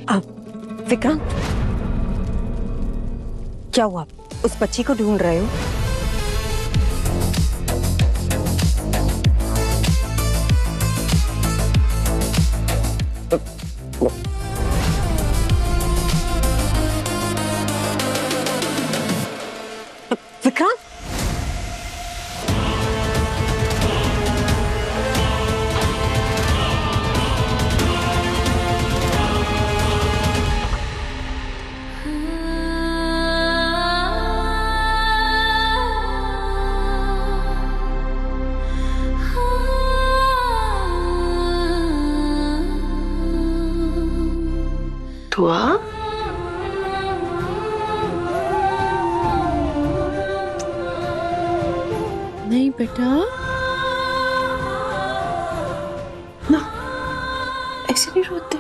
अब विक्रांत, क्या हुआ? उस बच्ची को ढूंढ रहे हो? विक्रांत, दुआ? नहीं बेटा, ना, ऐसे नहीं रोते।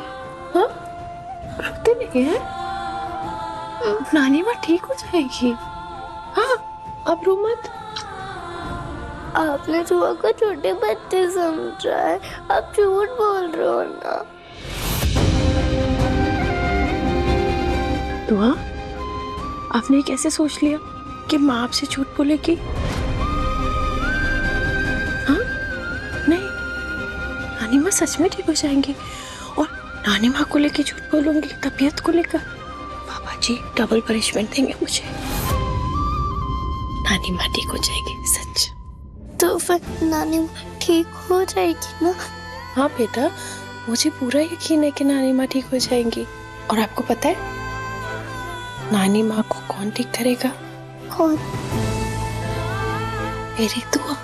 हाँ, रोते नहीं है। नानी माँ ठीक हो जाएगी। हाँ, अब रो मत। आपने दुआ को छोटे बच्चे समझा है, आप झूठ बोल रहे हो ना। दुआ, आपने कैसे सोच लिया कि माँ आपसे झूठ बोलेगी? हाँ, नहीं, नानी माँ सच में ठीक हो जाएंगी। और नानी माँ को लेके झूठ बोलूंगी तबीयत को लेकर, बाबा जी डबल पनिशमेंट देंगे मुझे। नानी माँ ठीक हो जाएगी सच। तो फिर नानी माँ ठीक हो जाएगी ना? हाँ बेटा, मुझे पूरा यकीन है कि नानी माँ ठीक हो जाएंगी। और आपको पता है नानी माँ को कौन ठीक करेगा? कौन? मेरी दुआ।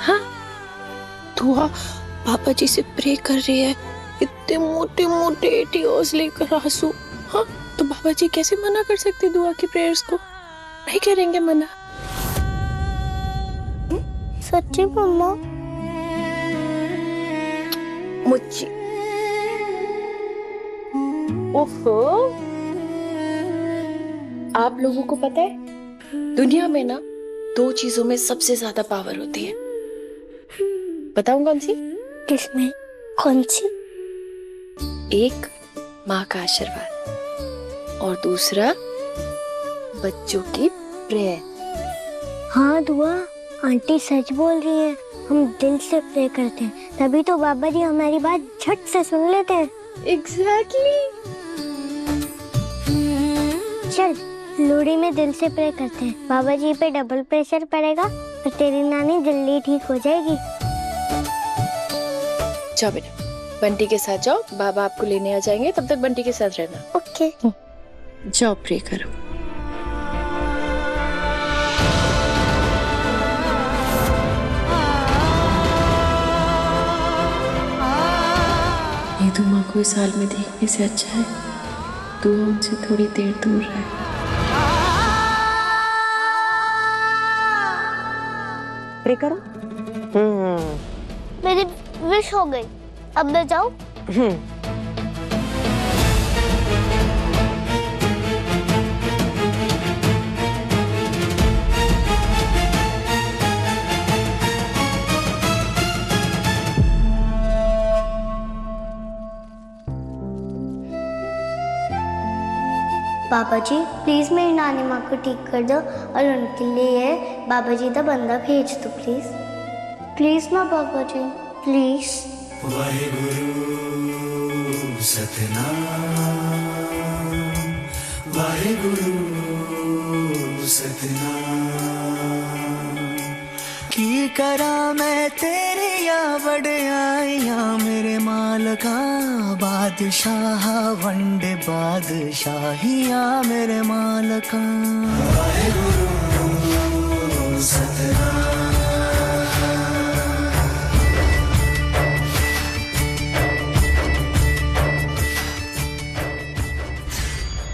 हाँ, दुआ पापा जी से प्रे कर रही है, इतने मोटे मोटे टीयर्स लेकर आंसू। हाँ, तो बाबा जी कैसे मना कर सकते दुआ की प्रेयर्स को? नहीं करेंगे मना। सच्ची मम्मा? मुझे ओफो, आप लोगों को पता है दुनिया में ना दो चीजों में सबसे ज्यादा पावर होती है। बताऊं कौन सी? किसमें? कौन सी? एक माँ का आशीर्वाद और दूसरा बच्चों की प्रेयर। हाँ दुआ, आंटी सच बोल रही है। हम दिल से प्रे करते हैं, तभी तो बाबा जी हमारी बात झट से सुन लेते हैं। एग्जैक्टली। चल लोहड़ी में दिल से प्रे करते हैं, बाबा जी पे डबल प्रेशर पड़ेगा और तेरी नानी जल्दी ठीक हो जाएगी। जाओ बेटा, बंटी के साथ जाओ, बाबा आपको लेने आ जाएंगे, तब तक बंटी के साथ रहना। ओके। जाओ प्रे करो। ये दुआ कोई साल में देखने से अच्छा है दुआ उनसे थोड़ी देर दूर रहे। प्रे करो। मेरी विश हो गई, अब मैं जाऊं? बाबा जी प्लीज मेरी नानी माँ को ठीक कर दो और उनके लिए बाबा जी का बंदा भेज दो प्लीज। प्लीज ना बाबा जी, प्लीज। वाहेगुरु सतनाम, वाहेगुरु सतनाम। की करा मैं तेरी या बड़ाइया मेरे मालका, बादशाह वंडे बादशाहिया मेरे मालका। वाहेगुरु सतनाम।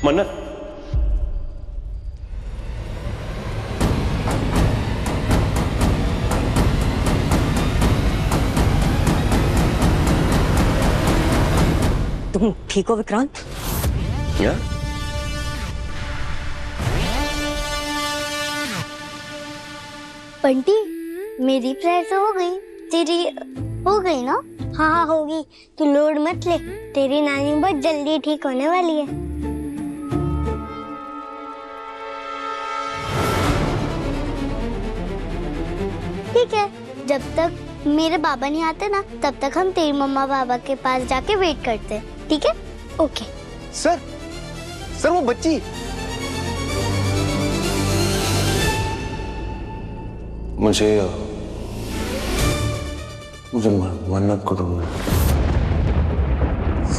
मन्नत, तुम ठीक हो विक्रांत? क्या? बंटी मेरी प्रेयर तो हो गई, तेरी हो गई ना? हाँ होगी, तू लोड मत ले, तेरी नानी बहुत जल्दी ठीक होने वाली है। ठीक है, जब तक मेरे बाबा नहीं आते ना, तब तक हम तेरी मम्मा पापा के पास जाके वेट करते हैं, ठीक है? ओके। सर वो बच्ची। मुझे मन्नत को ढूंढना।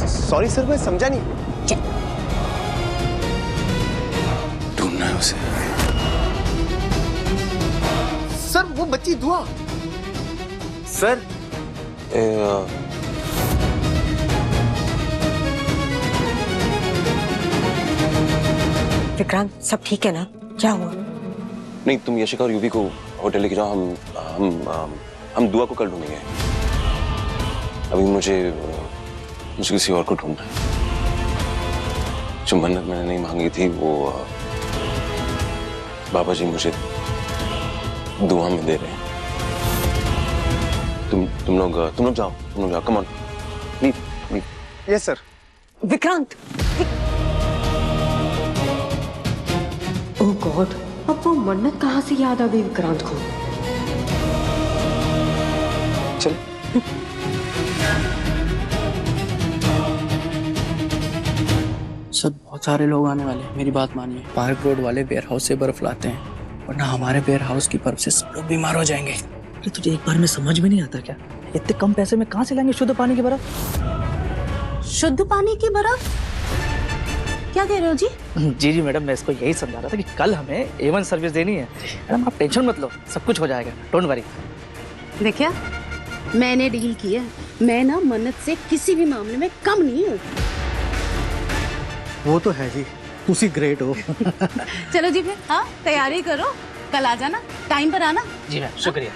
सॉरी सर, मैं समझा नहीं। ढूंढना है उसे। सर वो बच्ची दुआ। सर विक्रांत सब ठीक है ना? क्या हुआ? नहीं, तुम यशिका और यूवी को होटल लेके जाओ। हम दुआ को कल ढूंढेंगे। अभी मुझे किसी और को ढूंढना है। जो मन्नत मैंने नहीं मांगी थी वो बाबा जी मुझे दुआ में दे रहे हैं। तुम लोग जाओ, come on please. Yes sir. Vikrant, oh God, अब वो मन्नत कहाँ से याद आ गई विक्रांत को? चल। सर बहुत सारे लोग आने वाले हैं, मेरी बात मानिए। पार्क रोड वाले वेयर हाउस से बर्फ लाते हैं, वरना हमारे वेयर हाउस की बर्फ से सब लोग बीमार हो जाएंगे। अरे तुझे एक बार में समझ में नहीं आता क्या? इतने कम पैसे में कहाँ से लाएंगे शुद्ध पानी की बर्फ? शुद्ध पानी की बर्फ? क्या कह रहे हो जी? जी मैडम, मैं इसको यही समझा रहा था कि कल हमें A1 सर्विस देनी है। मैडम आप टेंशन मत लो, सब कुछ हो जाएगा, डोंट वरी। देखिए, मैंने डील की है, मैं ना मन्नत से किसी भी मामले में कम नहीं हूँ। वो तो है जी, तुसी ग्रेट हो। चलो जी फिर, हाँ तैयारी करो, कल आ जाना, टाइम पर आना। जी मैम, शुक्रिया।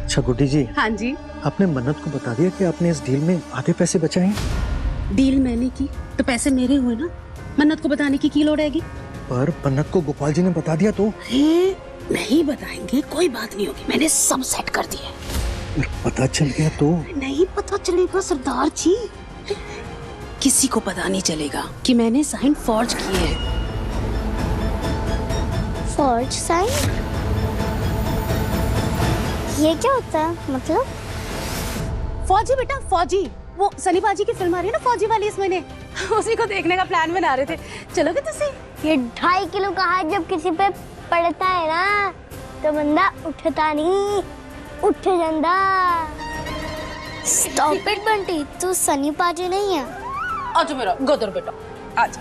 अच्छा गुड्डी जी, हाँ जी। आपने मन्नत को बता दिया कि आपने इस डील में आधे पैसे बचाए हैं? डील मैंने की तो पैसे मेरे हुए ना, मन्नत को बताने की लोड़ हैगी? पर मन्नत को गोपाल जी ने बता दिया तो? नहीं बताएंगे, कोई बात नहीं होगी, मैंने सब सेट कर दिया। पता चल गया तो? नहीं पता चलेगा सरदार जी, किसी को पता नहीं चलेगा कि मैंने साइन फॉर्ज किए हैं। Forge sign? ये क्या होता है मतलब? फौजी बेटा, फौजी। वो सनी बाजी की फिल्म आ रही है ना फौजी वाली इस महीने, उसी को देखने का प्लान बना रहे थे। चलोगे तुसी? ये 2.5 किलो का हाथ जब किसी पे पड़ता है ना, तो बंदा उठता नहीं, उठ जाता। स्टॉप इट बंटी, तू सनी बाजी नहीं है। आज मेरा गदर बेटा, आज।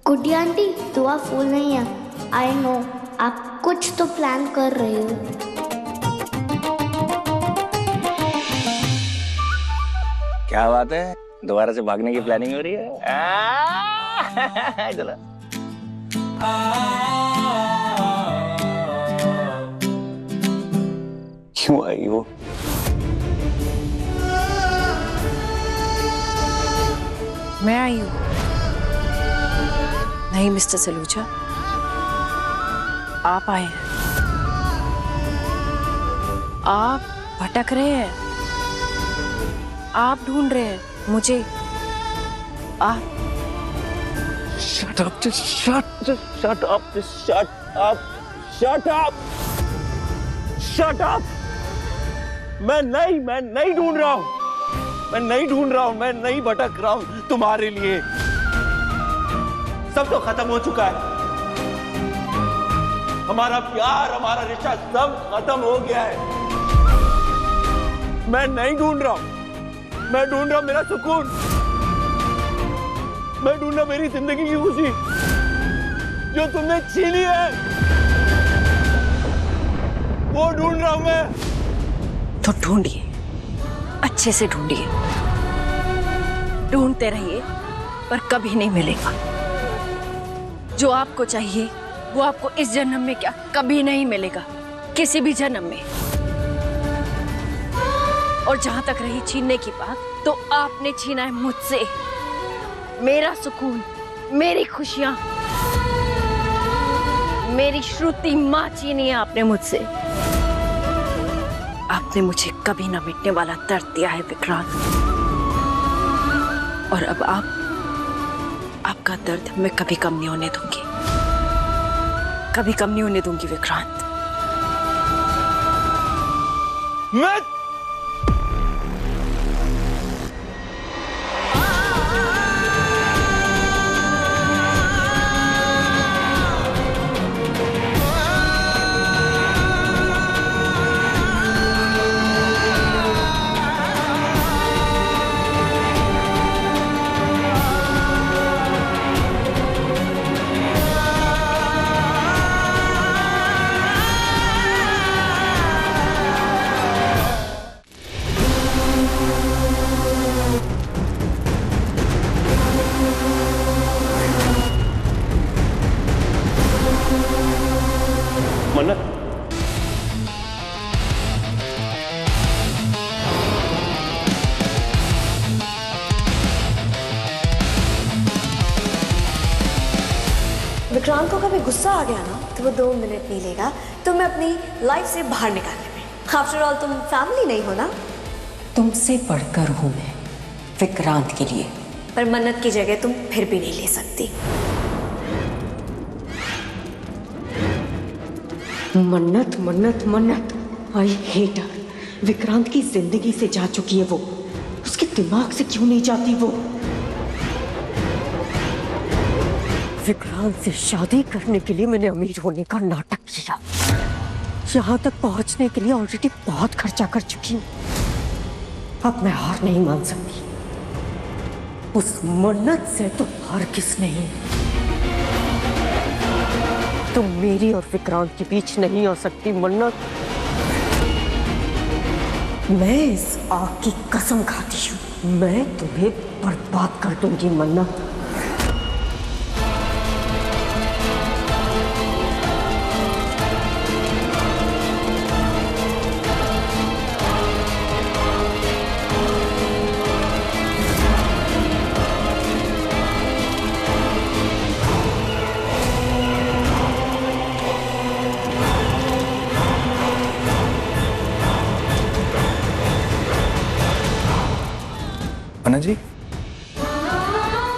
गुड्डी आंटी, दुआ फूल नहीं है। आई नो, आप कुछ तो प्लान कर रहे हो। क्या बात है, दोबारा से भागने की प्लानिंग हो रही है? चलो। क्यों आई हो? मैं आई हूँ। नहीं मिस्टर सलूजा, आप आए हैं। आप भटक रहे हैं, आप ढूंढ रहे हैं मुझे। आप Shut up, just shut up, just shut up, shut up, shut up. मैं नहीं ढूंढ रहा हूँ, मैं नहीं भटक रहा हूँ तुम्हारे लिए। सब तो खत्म हो चुका है, हमारा प्यार, हमारा रिश्ता सब खत्म हो गया है। मैं नहीं ढूंढ रहा हूँ, मैं ढूंढ रहा हूँ मेरा सुकून, मैं ढूंढ रहा मेरी जिंदगी की खुशी जो तुमने छीनी है, वो ढूंढ रहा हूं मैं। तो ढूंढिए, अच्छे से ढूंढिए, ढूंढते रहिए, पर कभी नहीं मिलेगा। जो आपको चाहिए वो आपको इस जन्म में क्या कभी नहीं मिलेगा, किसी भी जन्म में। और जहां तक रही छीनने की बात, तो आपने छीना है मुझसे मेरा सुकून, मेरी खुशियां, मेरी श्रुति माँ छीनी है आपने मुझसे। आपने मुझे कभी ना मिटने वाला दर्द दिया है विक्रांत, और अब आपका दर्द मैं कभी कम नहीं होने दूंगी, कभी कम नहीं होने दूंगी विक्रांत। मैं मन्नत, विक्रांत को कभी गुस्सा आ गया ना तो वो 2 मिनट नहीं लेगा तुम्हें अपनी लाइफ से बाहर निकालने में। आफ्टर ऑल तुम फैमिली नहीं हो ना। तुमसे बढ़कर हूं मैं विक्रांत के लिए। पर मन्नत की जगह तुम फिर भी नहीं ले सकती। मन्नत मन्नत मन्नत, आई हेट हर। विक्रांत की जिंदगी से जा चुकी है वो, उसके दिमाग से क्यों नहीं जाती वो। विक्रांत से शादी करने के लिए मैंने अमीर होने का नाटक किया। यहाँ तक पहुंचने के लिए ऑलरेडी बहुत खर्चा कर चुकी हूँ। अब मैं हार नहीं मान सकती। उस मन्नत से तो हार किस नहीं। तुम मेरी और विक्रांत के बीच नहीं आ सकती मन्नत। मैं इस आग की कसम खाती हूँ, मैं तुम्हें बर्बाद कर दूंगी मन्नत। अन्ना जी,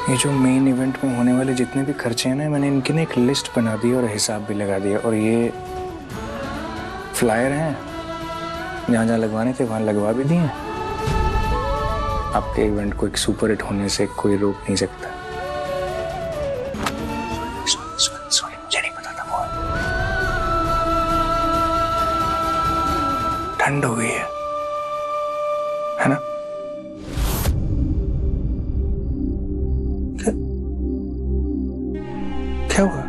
ये जो मेन इवेंट में होने वाले जितने भी खर्चे हैं ना, मैंने इनकी ना एक लिस्ट बना दी और हिसाब भी लगा दिया। और ये फ्लायर हैं, जहाँ जहाँ लगवाने थे वहाँ लगवा भी दिए। आपके इवेंट को एक सुपर हिट होने से कोई रोक नहीं सकता। मुझे नहीं पता था। वो ठंड हो गई है ना? क्या हुआ?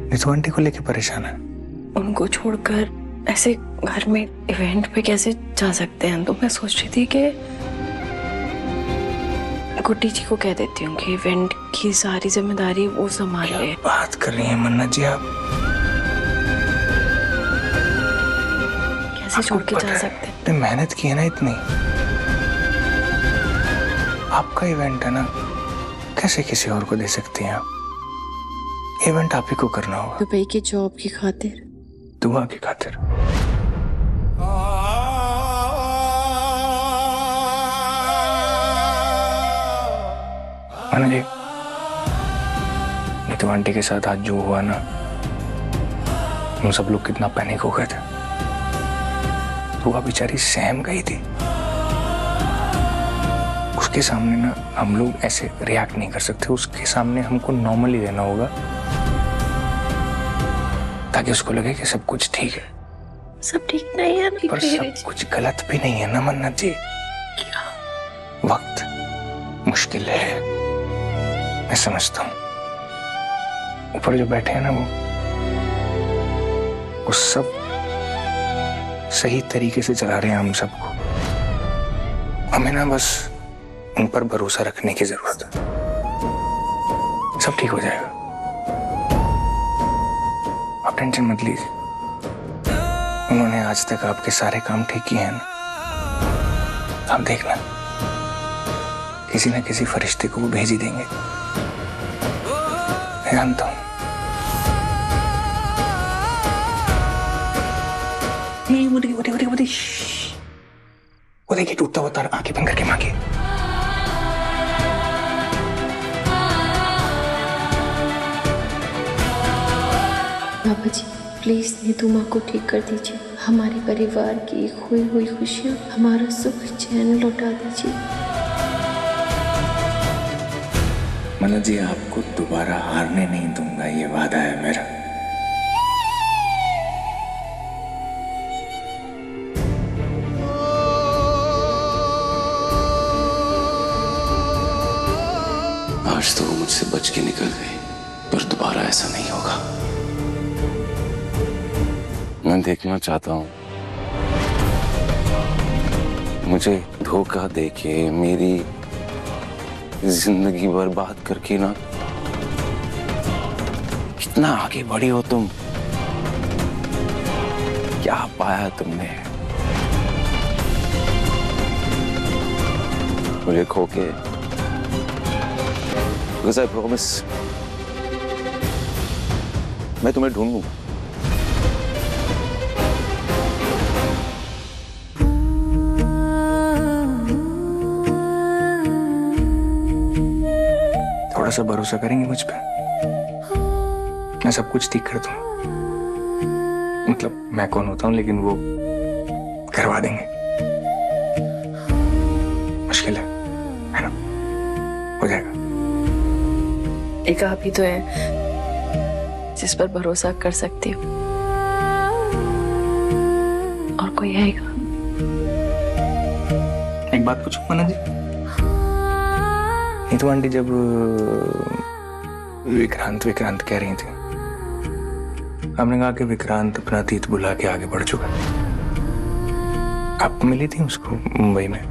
नीतू आंटी को लेके परेशान है? उनको छोड़कर ऐसे घर में इवेंट पे कैसे जा सकते हैं? तो मैं सोच रही थी कि गुड्डी जी को कह देती हूँ कि इवेंट की सारी जिम्मेदारी वो संभाल ले। बात कर रही हैं मन्नत जी आप? कैसे छोड़ के जा सकते हैं? तो मेहनत की है ना इतनी, आपका इवेंट है ना, कैसे किसी और को दे सकती हैं आप? इवेंट आप ही को करना होगा। दुबई की जॉब की खातिर, दुआ की खातिर। अन्ना जी, नीतू आंटी के साथ आज जो हुआ ना, हम सब लोग कितना पैनिक हो गए थे। दुआ बेचारी सहम गई थी। उसके सामने ना हम लोग ऐसे रिएक्ट नहीं कर सकते। उसके सामने हमको नॉर्मली रहना होगा ताकि उसको लगे कि सब कुछ ठीक है। सब ठीक नहीं है ना? पर सब कुछ गलत भी नहीं है ना मन्नत जी। क्या? वक्त मुश्किल है, मैं समझता हूँ। ऊपर जो बैठे हैं ना वो सब सही तरीके से चला रहे हैं हम सबको। हमें ना बस उन पर भरोसा रखने की जरूरत है। सब ठीक हो जाएगा, आप टेंशन मत लीजिए। उन्होंने आज तक आपके सारे काम ठीक किए हैं ना, आप देखना किसी ना किसी फरिश्ते को वो भेज ही देंगे। मैं जानता हूं वो देखिए टूटता हुआ तार, आंखें बंद करके मांगे। बाबा जी प्लीज नीतू माँ को ठीक कर दीजिए, हमारे परिवार की खोई हुई खुशियाँ, हमारा सुख चैन लौटा दीजिए। मनोज जी, आपको दोबारा हारने नहीं दूंगा, ये वादा है मेरा। आज तो वो मुझसे बच के निकल गई, पर दोबारा ऐसा नहीं होगा। मैं देखना चाहता हूं मुझे धोखा देके मेरी जिंदगी बर्बाद करके ना कितना आगे बढ़ी हो तुम। क्या पाया तुमने मुझे खो के? Because I promise मैं तुम्हें ढूंढूं। थोड़ा सा भरोसा करेंगे मुझ पे? मैं सब कुछ ठीक कर दूंगा। मतलब मैं कौन होता हूं, लेकिन वो करवा देंगे। मुश्किल है ना? हो जाएगा। एक आप ही तो है जिस पर भरोसा कर सकती हूँ, और कोई है क्या? एक बात पूछूं मना जी? नीतू आंटी जब विक्रांत कह रही थी, हमने कहा कि विक्रांत अपना अतीत बुला के आगे बढ़ चुका। आप मिली थी उसको मुंबई में?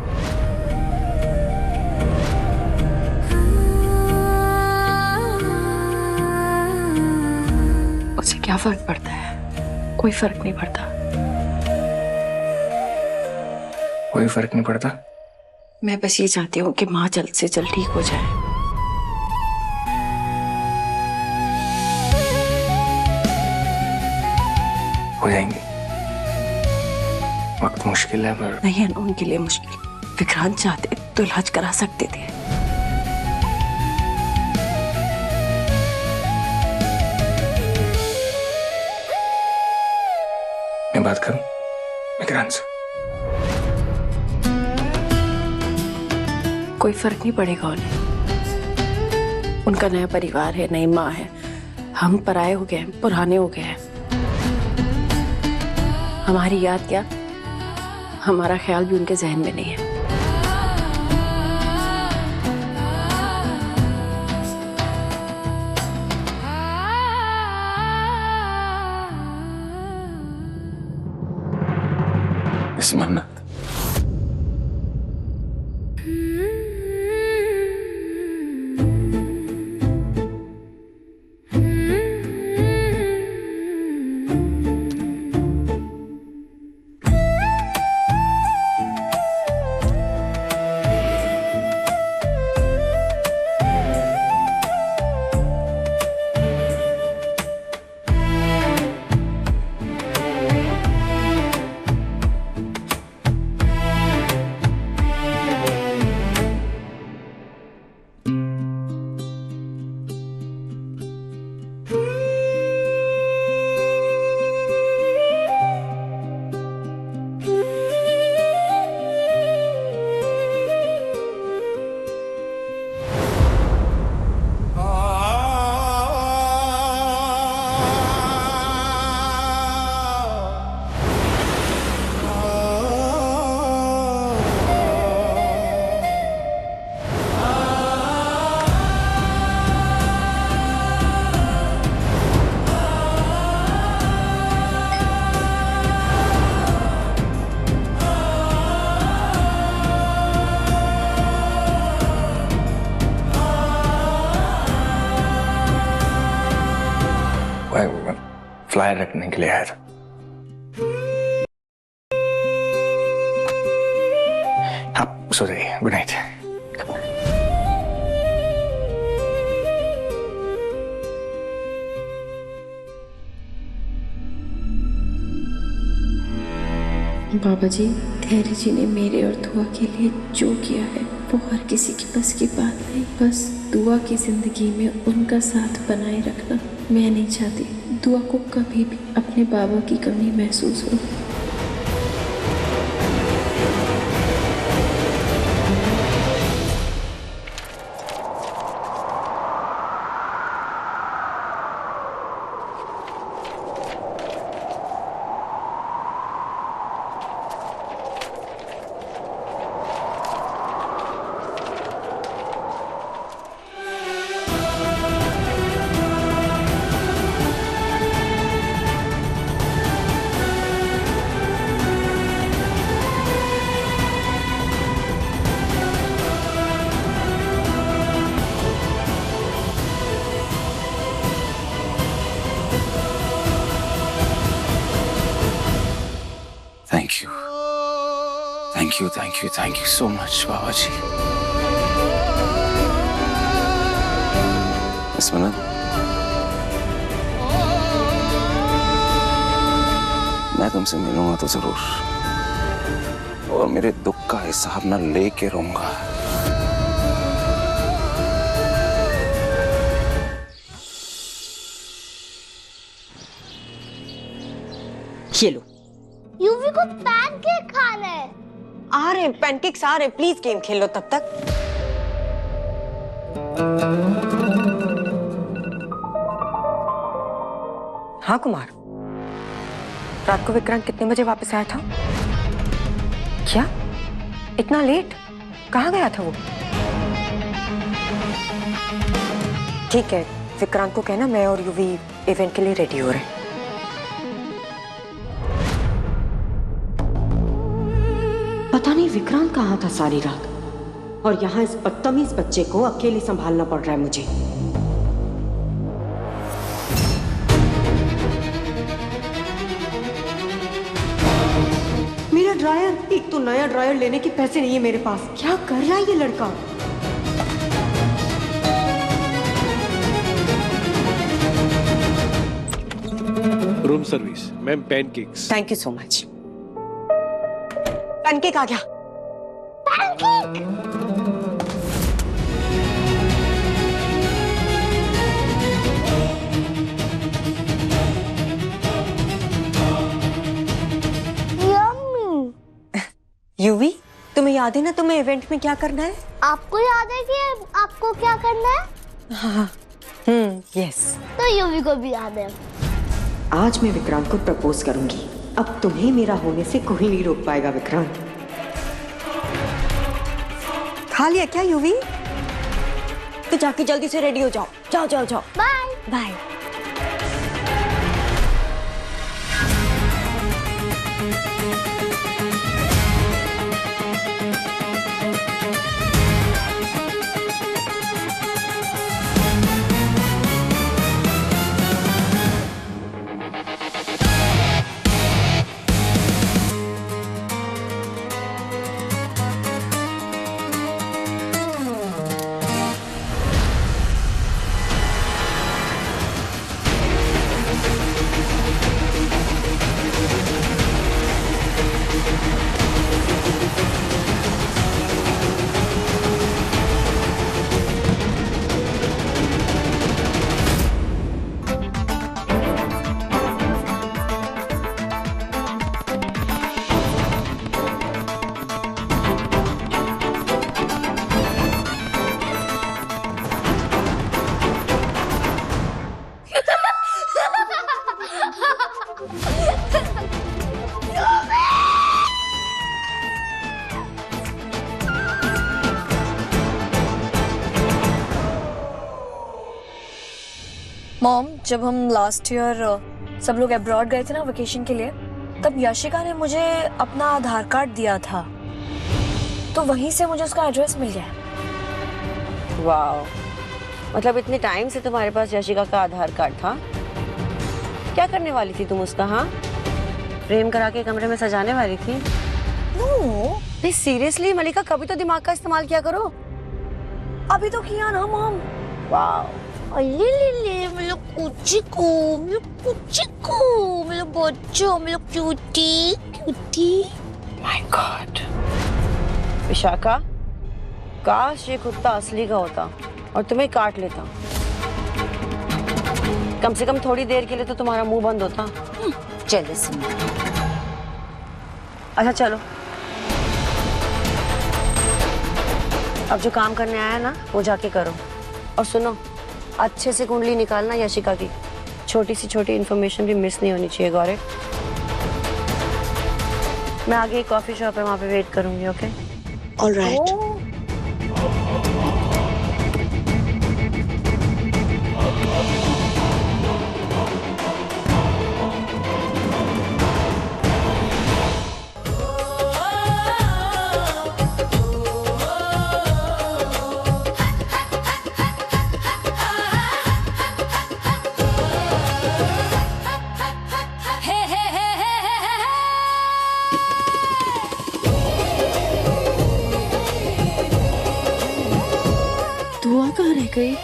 उससे क्या फर्क पड़ता है? कोई फर्क नहीं पड़ता। कोई फर्क नहीं पड़ता? मैं बस ये चाहती हूँ कि माँ जल्द से जल्द ठीक हो जाए। हो जाएंगे। वक्त मुश्किल है पर नहीं है उनके लिए मुश्किल। विक्रांत चाहते तो इलाज करा सकते थे। मैं बात करूं विक्रांत से? कोई फर्क नहीं पड़ेगा उन्हें। उनका नया परिवार है, नई माँ है। हम पराये हो गए, पुराने हो गए हैं। हमारी याद क्या, हमारा ख्याल भी उनके जहन में नहीं है। इस मन्नत फ्लायर रखने के लिए आया था। आप सो जाइए। Good night. बाबा जी, धैर्य जी ने मेरे और दुआ के लिए जो किया है वो हर किसी के बस की बात नहीं। बस दुआ की जिंदगी में उनका साथ बनाए रखना। मैं नहीं चाहती दुआ को कभी भी अपने बाबा की कमी महसूस हो। Thank you so much, बाबा जी। इसमनत, मैं तुमसे मिलूंगा तो जरूर, और मेरे दुख का हिसाब ना लेके रहूंगा। ये लो। यूवी को पैनकेक खाना है। आ रहे पैनकेक्स आ रहे, प्लीज गेम खेल लो तब तक। हाँ कुमार, रात को विक्रांत कितने बजे वापस आया था? क्या इतना लेट? कहाँ गया था वो? ठीक है, विक्रांत को कहना मैं और यूवी इवेंट के लिए रेडी हो रहे हैं। पता नहीं विक्रांत कहाँ था सारी रात, और यहाँ इस बदतमीज बच्चे को अकेले संभालना पड़ रहा है मुझे। मेरा ड्रायर, एक तो नया ड्रायर लेने के पैसे नहीं है मेरे पास। क्या कर रहा है ये लड़का? Room service ma'am, pancakes. Thank you so much. Pancake आ गया। पैनकेक। यूवी, तुम्हें याद है ना तुम्हें इवेंट में क्या करना है? आपको याद है कि आपको क्या करना है? हाँ, यस। तो यूवी को भी याद है। आज मैं विक्रांत को प्रपोज करूंगी। अब तुम्हें मेरा होने से कोई नहीं रोक पाएगा विक्रांत। खा लिया क्या यूवी? तो जाके जल्दी से रेडी हो जाओ। जाओ जाओ जाओ। Bye bye. मॉम, जब हम लास्ट ईयर सब लोग अब्रॉड गए थे ना वेकेशन के लिए, तब यशिका ने मुझे अपना आधार कार्ड दिया था, तो वहीं से मुझे उसका एड्रेस मिल गया। वाह, मतलब इतने टाइम से तुम्हारे पास यशिका का आधार कार्ड था? क्या करने वाली थी तुम उसका? हाँ, प्रेम करा के कमरे में सजाने वाली थी? नहीं सीरियसली मलिका, कभी तो दिमाग का इस्तेमाल किया करो। अभी तो किया ना मॉम। वाह, मेरा कुची को, मेरा बच्चो, मेरा क्यूटी। My God. विशाखा, काश ये कुत्ता असली का होता और तुम्हें काट लेता। कम से कम थोड़ी देर के लिए तो तुम्हारा मुंह बंद होता। चले सिंह। अच्छा चलो, अब जो काम करने आया ना वो जाके करो। और सुनो, अच्छे से कुंडली निकालना यशिका की। छोटी सी छोटी इन्फॉर्मेशन भी मिस नहीं होनी चाहिए। गौरे, मैं आगे एक कॉफी शॉप है, वहां पे वेट करूंगी। ओके? ऑलराइट। दुआ कहाँ रह गई?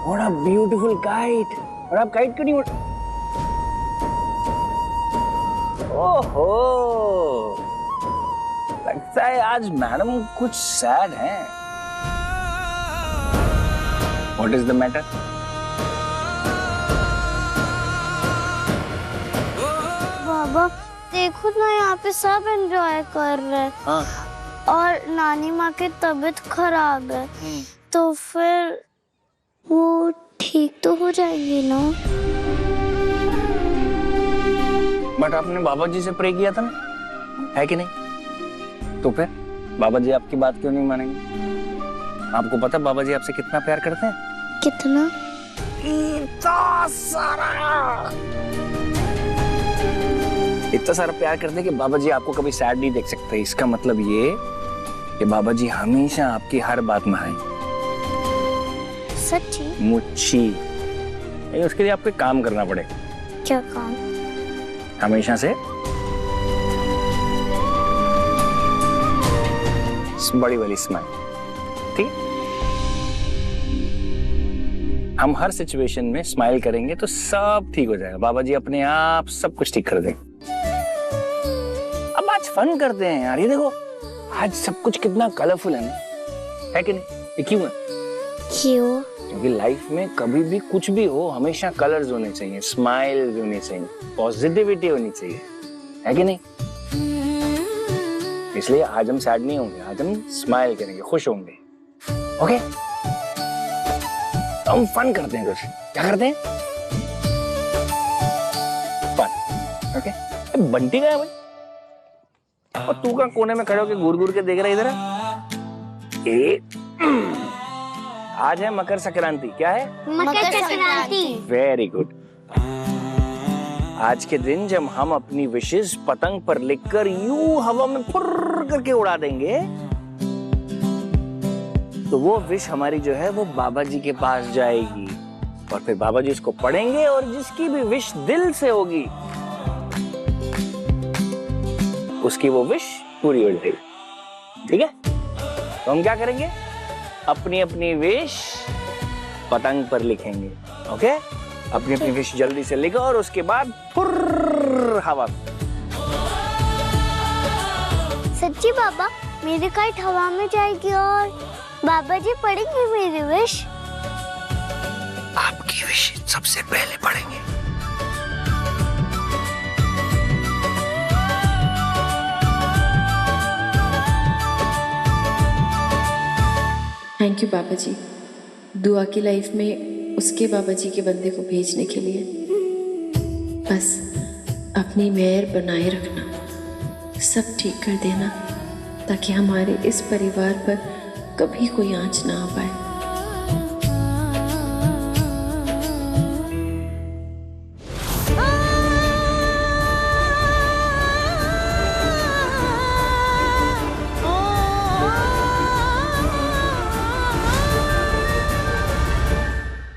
What a beautiful kite! और आप काइट क्यों नहीं उड़? ओहो, लगता है आज मैडम कुछ सैड हैं। What is the matter? बाबा देखो ना, यहाँ पे सब एंजॉय कर रहे हैं। हाँ। और नानी माँ की तबीयत खराब है, तो फिर वो ठीक तो हो जाएंगी ना? बट आपने बाबा जी से प्रे किया था ना, है कि नहीं? तो फिर बाबा जी आपकी बात क्यों नहीं मानेंगे? आपको पता बाबा जी आपसे कितना प्यार करते हैं? कितना? इतना सारा प्यार करते हैं कि बाबा जी आपको कभी सैड नहीं देख सकते। इसका मतलब ये कि बाबा जी हमेशा आपकी हर बात में आए। सच्ची? मुच्छी। उसके लिए आपको काम करना पड़ेगा। क्या काम? हमेशा से बड़ी वाली स्माइल, ठीक है? हम हर सिचुएशन में स्माइल करेंगे तो सब ठीक हो जाएगा। बाबा जी अपने आप सब कुछ ठीक कर देंगे। अब आज फन करते हैं यार। ये देखो, आज सब कुछ कितना कलरफुल है ना, है कि नहीं? ये क्यों है? क्यों? क्योंकि लाइफ में कभी भी कुछ भी हो, हमेशा कलर्स होने चाहिए, स्माइल्स होनी चाहिए, पॉजिटिविटी होनी चाहिए, है कि नहीं? इसलिए आज हम सैड नहीं होंगे, आज हम स्माइल करेंगे, खुश होंगे। ओके? तो हम फन करते हैं। कुछ क्या करते हैं? फन। ओके? बंटी गया भाई, और तू का कोने में खड़े होकर घूर घूर के देख रहा है इधर? आज है मकर संक्रांति। क्या है? मकर संक्रांति। Very good. आज के दिन जब हम अपनी विशेष पतंग पर लिखकर यूं हवा में फुर्र करके उड़ा देंगे, तो वो विश हमारी जो है वो बाबा जी के पास जाएगी, और फिर बाबा जी उसको पढ़ेंगे, और जिसकी भी विश दिल से होगी उसकी वो विश पूरी हो जाएगी। ठीक है? तो हम क्या करेंगे? अपनी अपनी विश पतंग पर लिखेंगे। ओके? अपनी अपनी विश जल्दी से लिखो, और उसके बाद फुर्र हवा। सच्ची बाबा, मेरी काइट हवा में जाएगी और बाबा जी पढ़ेंगे मेरी विश? आपकी विश सबसे पहले पढ़ेंगे। थैंक यू बाबा जी, दुआ की लाइफ में उसके बाबा जी के बंदे को भेजने के लिए। बस अपनी मेहर बनाए रखना, सब ठीक कर देना, ताकि हमारे इस परिवार पर कभी कोई आंच ना आ पाए।